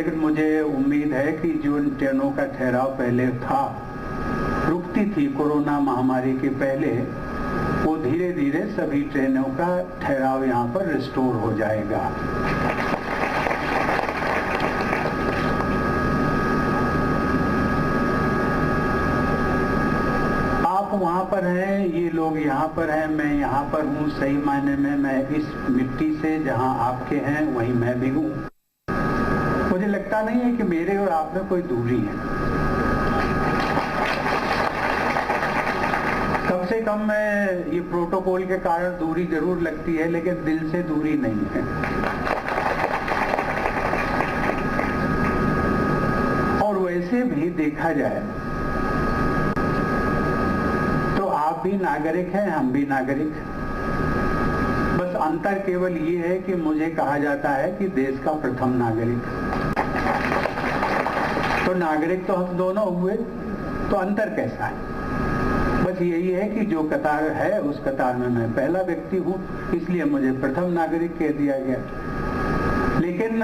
लेकिन मुझे उम्मीद है कि जो ट्रेनों का ठहराव पहले था, रुकती थी कोरोना महामारी के पहले, वो धीरे धीरे सभी ट्रेनों का ठहराव यहाँ पर रिस्टोर हो जाएगा। आप वहाँ पर हैं, ये लोग यहाँ पर हैं, मैं यहाँ पर हूँ। सही मायने में मैं इस मिट्टी से जहाँ आपके हैं वहीं मैं भी हूँ। मुझे लगता नहीं है कि मेरे और आप में कोई दूरी है। कम से कम मैं ये प्रोटोकॉल के कारण दूरी जरूर लगती है, लेकिन दिल से दूरी नहीं है। और वैसे भी देखा जाए तो आप भी नागरिक हैं, हम भी नागरिक। बस अंतर केवल ये है कि मुझे कहा जाता है कि देश का प्रथम नागरिक। तो नागरिक तो हम दोनों हुए, तो अंतर कैसा है? बस यही है कि जो कतार है उस कतार में मैं पहला व्यक्ति हूँ, इसलिए मुझे प्रथम नागरिक कह दिया गया। लेकिन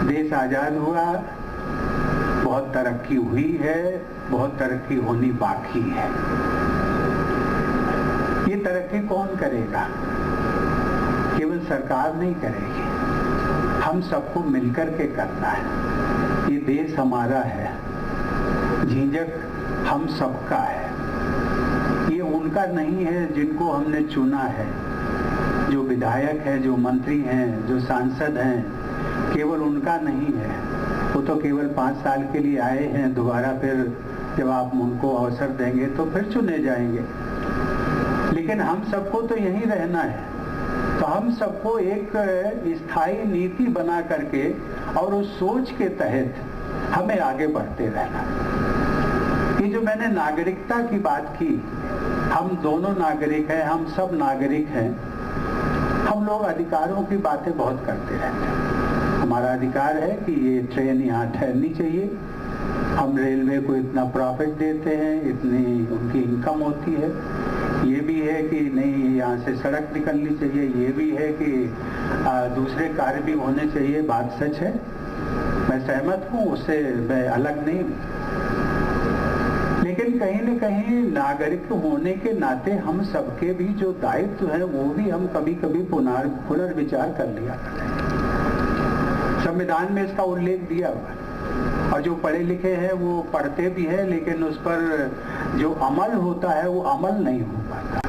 देश आजाद हुआ, बहुत तरक्की हुई है, बहुत तरक्की होनी बाकी है। ये तरक्की कौन करेगा? केवल सरकार नहीं करेगी, हम सबको मिलकर के करना है। ये देश हमारा है, झिझक हम सबका है। ये उनका नहीं है जिनको हमने चुना है, जो विधायक है, जो मंत्री हैं, जो सांसद हैं, केवल उनका नहीं है। वो तो केवल 5 साल के लिए आए हैं, दोबारा फिर जब आप उनको अवसर देंगे तो फिर चुने जाएंगे। लेकिन हम सबको तो यहीं रहना है, तो हम सबको एक स्थायी नीति बना करके और उस सोच के तहत हमें आगे बढ़ते रहना। ये जो मैंने नागरिकता की बात की, हम दोनों नागरिक हैं, हम सब नागरिक हैं। हम लोग अधिकारों की बातें बहुत करते रहते हैं। हमारा अधिकार है कि ये ट्रेन यहाँ ठहरनी चाहिए, हम रेलवे को इतना प्रॉफिट देते हैं, इतनी उनकी इनकम होती है। ये भी है कि नहीं यहाँ से सड़क निकलनी चाहिए, ये भी है कि दूसरे कार्य भी होने चाहिए। बात सच है, मैं सहमत हूँ, उससे मैं अलग नहीं हूँ। लेकिन कहीं न कहीं नागरिक होने के नाते हम सबके भी जो दायित्व है वो भी हम कभी कभी पुनर्विचार कर लिया करते हैं। संविधान में इसका उल्लेख दिया हुआ है, और जो पढ़े लिखे हैं वो पढ़ते भी हैं, लेकिन उस पर जो अमल होता है वो अमल नहीं हो पाता।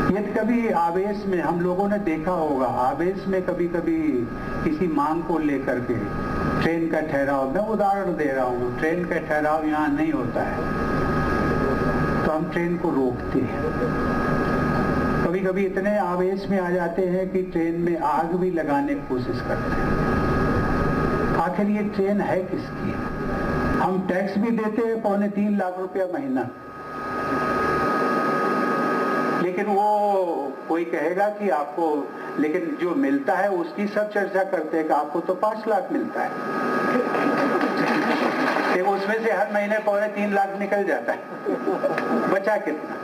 यदि कभी आवेश में, हम लोगों ने देखा होगा, आवेश में कभी कभी किसी मांग को लेकर के ट्रेन का ठहराव, मैं उदाहरण दे रहा हूँ, ट्रेन का ठहराव यहाँ नहीं होता है तो हम ट्रेन को रोकते हैं। कभी कभी इतने आवेश में आ जाते हैं कि ट्रेन में आग भी लगाने की कोशिश करते हैं। आखिर ये ट्रेन है किसकी? हम टैक्स भी देते हैं 2.25 लाख रुपया महीना, लेकिन वो कोई कहेगा कि आपको, लेकिन जो मिलता है उसकी सब चर्चा करते हैं कि आपको तो 5 लाख मिलता है, तो उसमें से हर महीने 2.25 लाख निकल जाता है। बचा कितना?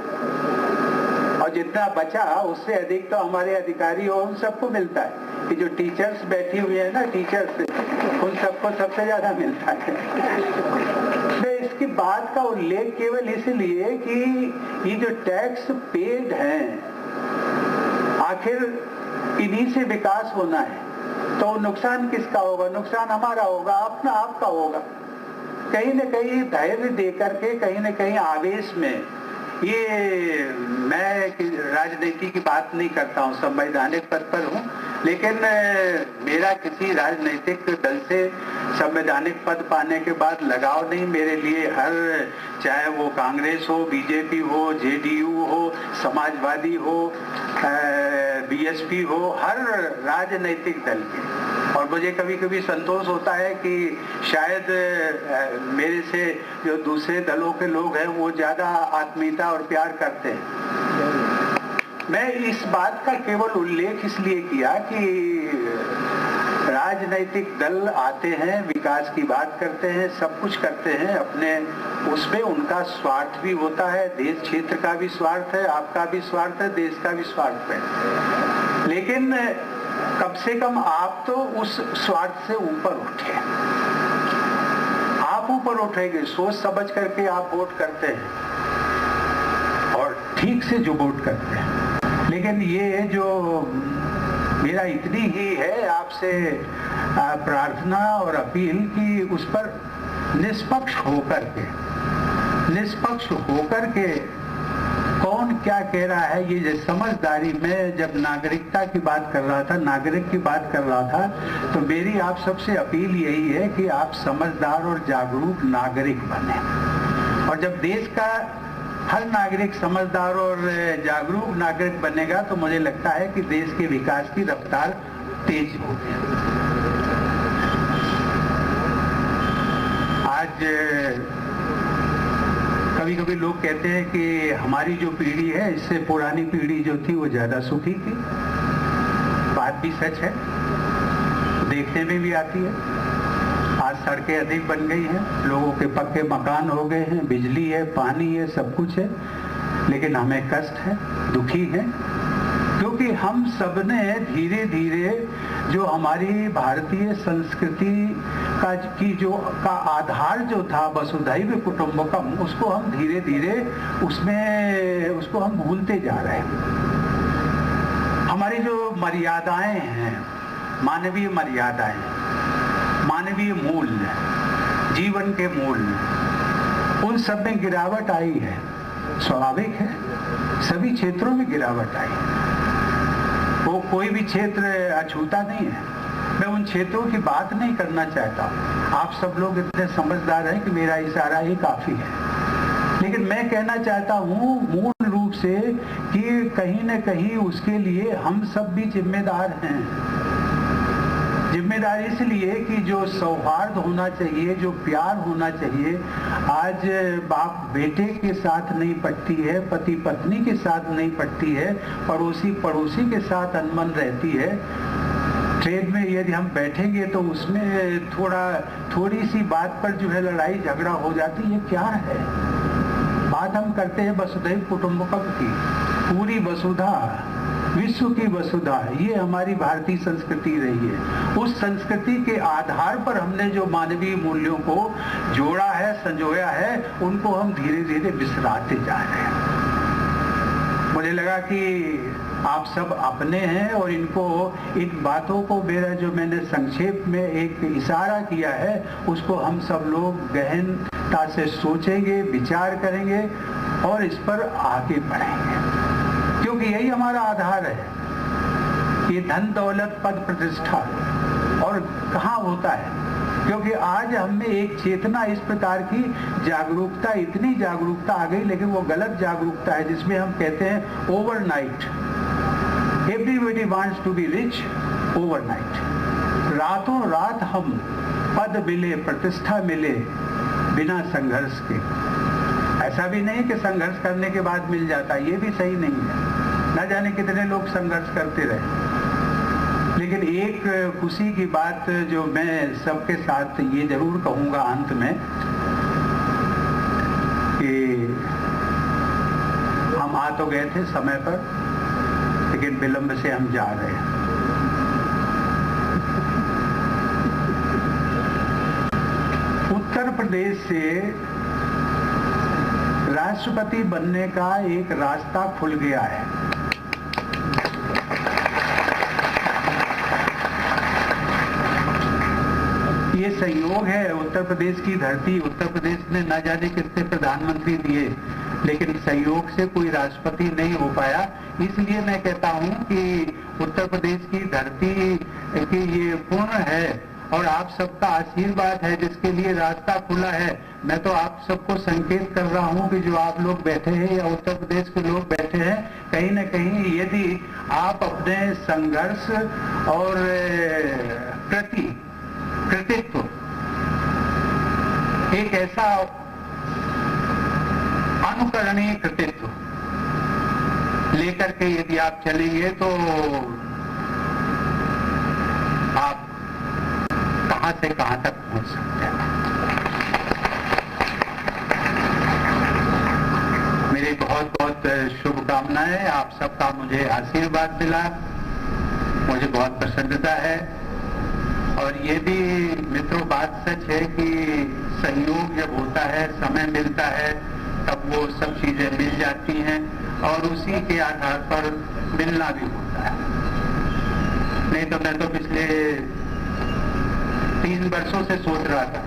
और जितना बचा उससे अधिक तो हमारे अधिकारी और उन सबको मिलता है कि जो टीचर्स बैठी हुई है ना, टीचर्स, उन सबको सबसे ज्यादा मिलता है। मैं इसकी बात का उल्लेख केवल इसलिए कि ये जो टैक्स पेड हैं, आखिर इन्हीं से विकास होना है, तो नुकसान किसका होगा? नुकसान हमारा होगा, अपना आपका होगा। कहीं न कहीं धैर्य दे करके, कहीं न कहीं आवेश में, ये मैं राजनीति की बात नहीं करता हूँ, संवैधानिक पद पर हूँ, लेकिन मेरा किसी राजनीतिक दल से संवैधानिक पद पाने के बाद लगाव नहीं। मेरे लिए हर, चाहे वो कांग्रेस हो, बीजेपी हो, जेडीयू हो, समाजवादी हो, बीएसपी हो, हर राजनीतिक दल के। और मुझे कभी कभी संतोष होता है कि शायद मेरे से जो दूसरे दलों के लोग हैं वो ज्यादा आत्मीयता और प्यार करते हैं। मैं इस बात का केवल उल्लेख इसलिए किया कि राजनीतिक दल आते हैं, विकास की बात करते हैं, सब कुछ करते हैं अपने, उसमें उनका स्वार्थ भी होता है, देश क्षेत्र का भी स्वार्थ है, आपका भी स्वार्थ है, देश का भी स्वार्थ है। लेकिन कम से कम आप तो उस स्वार्थ से ऊपर उठे, आप ऊपर उठेंगे, सोच समझ करके आप वोट करते हैं और ठीक से जो वोट करते हैं। लेकिन ये जो मेरा इतनी ही है आपसे प्रार्थना और अपील कि उस पर निष्पक्ष होकर के कौन क्या कह रहा है, ये जो समझदारी में जब नागरिकता की बात कर रहा था, नागरिक की बात कर रहा था, तो मेरी आप सबसे अपील यही है कि आप समझदार और जागरूक नागरिक बने। और जब देश का हर नागरिक समझदार और जागरूक नागरिक बनेगा तो मुझे लगता है कि देश के विकास की रफ्तार तेज होगी। आज कभी कभी लोग कहते हैं कि हमारी जो पीढ़ी है इससे पुरानी पीढ़ी जो थी वो ज्यादा सुखी थी। बात भी सच है, देखने में भी आती है। आज सड़कें अधिक बन गई हैं, लोगों के पक्के मकान हो गए हैं, बिजली है, पानी है, सब कुछ है, लेकिन हमें कष्ट है, दुखी है, क्योंकि हम सबने धीरे धीरे जो हमारी भारतीय संस्कृति का आधार जो था वसुधैव कुटुंबकम, उसको हम धीरे धीरे उसको हम भूलते जा रहे हैं। हमारी जो मर्यादाएं हैं, मानवीय मर्यादाएं, मानवीय मूल्य, जीवन के मूल्य, उन सब में गिरावट आई है। स्वाभाविक है, सभी क्षेत्रों में गिरावट आई है। वो कोई भी क्षेत्र अछूता नहीं है। मैं उन क्षेत्रों की बात नहीं करना चाहता। आप सब लोग इतने समझदार हैं कि मेरा इशारा ही काफी है। लेकिन मैं कहना चाहता हूँ मूल रूप से कि कहीं न कहीं उसके लिए हम सब भी जिम्मेदार हैं। जिम्मेदार इसलिए कि जो सौहार्द होना चाहिए, जो प्यार होना चाहिए, आज बाप बेटे के साथ नहीं पटती है, पति पत्नी के साथ नहीं पटती है, पड़ोसी पड़ोसी के साथ अनबन रहती है। ट्रेन में यदि हम बैठेंगे तो उसमें थोड़ी सी बात पर जो है लड़ाई झगड़ा हो जाती है। क्या है बात हम करते हैं वसुधैव कुटुंबकम की, पूरी वसुधा, विश्व की वसुधा, ये हमारी भारतीय संस्कृति रही है। उस संस्कृति के आधार पर हमने जो मानवीय मूल्यों को जोड़ा है, संजोया है, उनको हम धीरे धीरे बिसराते जा रहे हैं। मुझे लगा कि आप सब अपने हैं और इन बातों को मेरा जो मैंने संक्षेप में एक इशारा किया है उसको हम सब लोग गहनता से सोचेंगे, विचार करेंगे और इस पर आगे बढ़ेंगे, क्योंकि यही हमारा आधार है। ये धन दौलत पद प्रतिष्ठा और कहाँ होता है, क्योंकि आज हमें एक चेतना इस प्रकार की जागरूकता, इतनी जागरूकता आ गई, लेकिन वो गलत जागरूकता है जिसमें हम कहते हैं overnight, everybody wants to be rich overnight. रातों रात हम पद मिले, प्रतिष्ठा मिले बिना संघर्ष के। ऐसा भी नहीं कि संघर्ष करने के बाद मिल जाता, ये भी सही नहीं है। न जाने कितने लोग संघर्ष करते रहे। लेकिन एक खुशी की बात जो मैं सबके साथ ये जरूर कहूंगा अंत में कि हम आ तो गए थे समय पर, लेकिन विलंब से हम जा रहे हैं। उत्तर प्रदेश से राष्ट्रपति बनने का एक रास्ता खुल गया है। ये संयोग है, उत्तर प्रदेश की धरती, उत्तर प्रदेश ने न जाने कितने प्रधानमंत्री दिए, लेकिन संयोग से कोई राष्ट्रपति नहीं हो पाया। इसलिए मैं कहता हूं कि उत्तर प्रदेश की धरती की ये पूर्ण है और आप सबका आशीर्वाद है जिसके लिए रास्ता खुला है। मैं तो आप सबको संकेत कर रहा हूं कि जो आप लोग बैठे हैं या उत्तर प्रदेश के लोग बैठे हैं, कहीं न कहीं यदि आप अपने संघर्ष और कृतित्व, एक ऐसा अनुकरणीय कृतित्व लेकर के यदि आप चलेंगे तो आप कहां से कहां तक पहुंच सकते हैं। मेरी बहुत बहुत शुभकामनाएं, आप सबका मुझे आशीर्वाद मिला। मुझे बहुत प्रसन्नता है। और ये भी मित्रों बात सच है कि सहयोग जब होता है, समय मिलता है, तब वो सब चीजें मिल जाती हैं और उसी के आधार पर मिलना भी होता है। नहीं तो मैं तो पिछले 3 वर्षों से सोच रहा था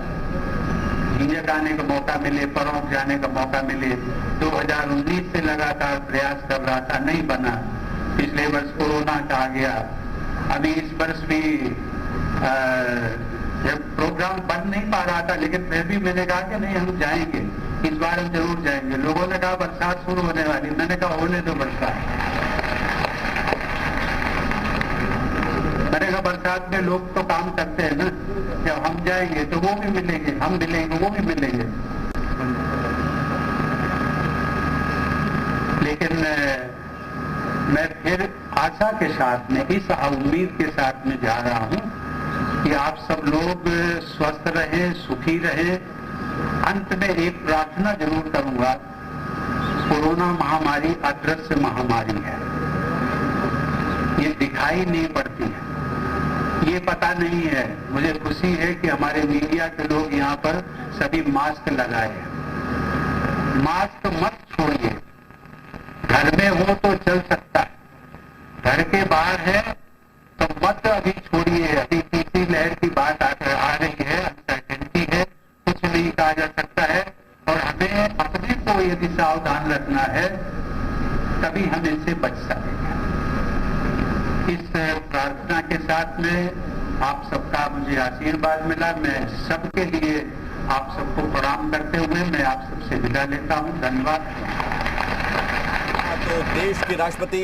झींझक आने का मौका मिले, परौंठ जाने का मौका मिले। 2019 से लगातार प्रयास कर रहा था, नहीं बना। पिछले वर्ष कोरोना का आ गया। अभी इस वर्ष भी जब प्रोग्राम बन नहीं पा रहा था, लेकिन फिर भी मैंने कहा कि नहीं, हम जाएंगे, इस बार हम जरूर जाएंगे। लोगों ने कहा बरसात शुरू होने वाली, मैंने कहा होने दो बरसात। मैंने कहा बरसात में लोग तो काम करते हैं ना, जब हम जाएंगे तो वो भी मिलेंगे, हम मिलेंगे वो भी मिलेंगे। लेकिन मैं फिर आशा के साथ में, इस उम्मीद के साथ में जा रहा हूं कि आप सब लोग स्वस्थ रहें, सुखी रहें। अंत में एक प्रार्थना जरूर करूंगा। कोरोना महामारी अदृश्य महामारी है, ये दिखाई नहीं पड़ती है, ये पता नहीं है। मुझे खुशी है कि हमारे मीडिया के लोग यहाँ पर सभी मास्क लगाए हैं। मास्क मत छोड़िए, घर में हो तो चल सकता है, घर के बाहर है तो मत अभी छोड़िए। अभी तीसरी लहर की बात आ रही है, अनसर्टेनिटी है, कुछ नहीं कहा जा सकता है और हमें अपने को यदि सावधान रखना है तभी हम इससे बच सकेंगे। इस प्रार्थना के साथ में आप सबका मुझे आशीर्वाद मिला। मैं सबके लिए आप सबको प्रणाम करते हुए मैं आप सबसे विदा लेता हूं। धन्यवाद। तो देश के राष्ट्रपति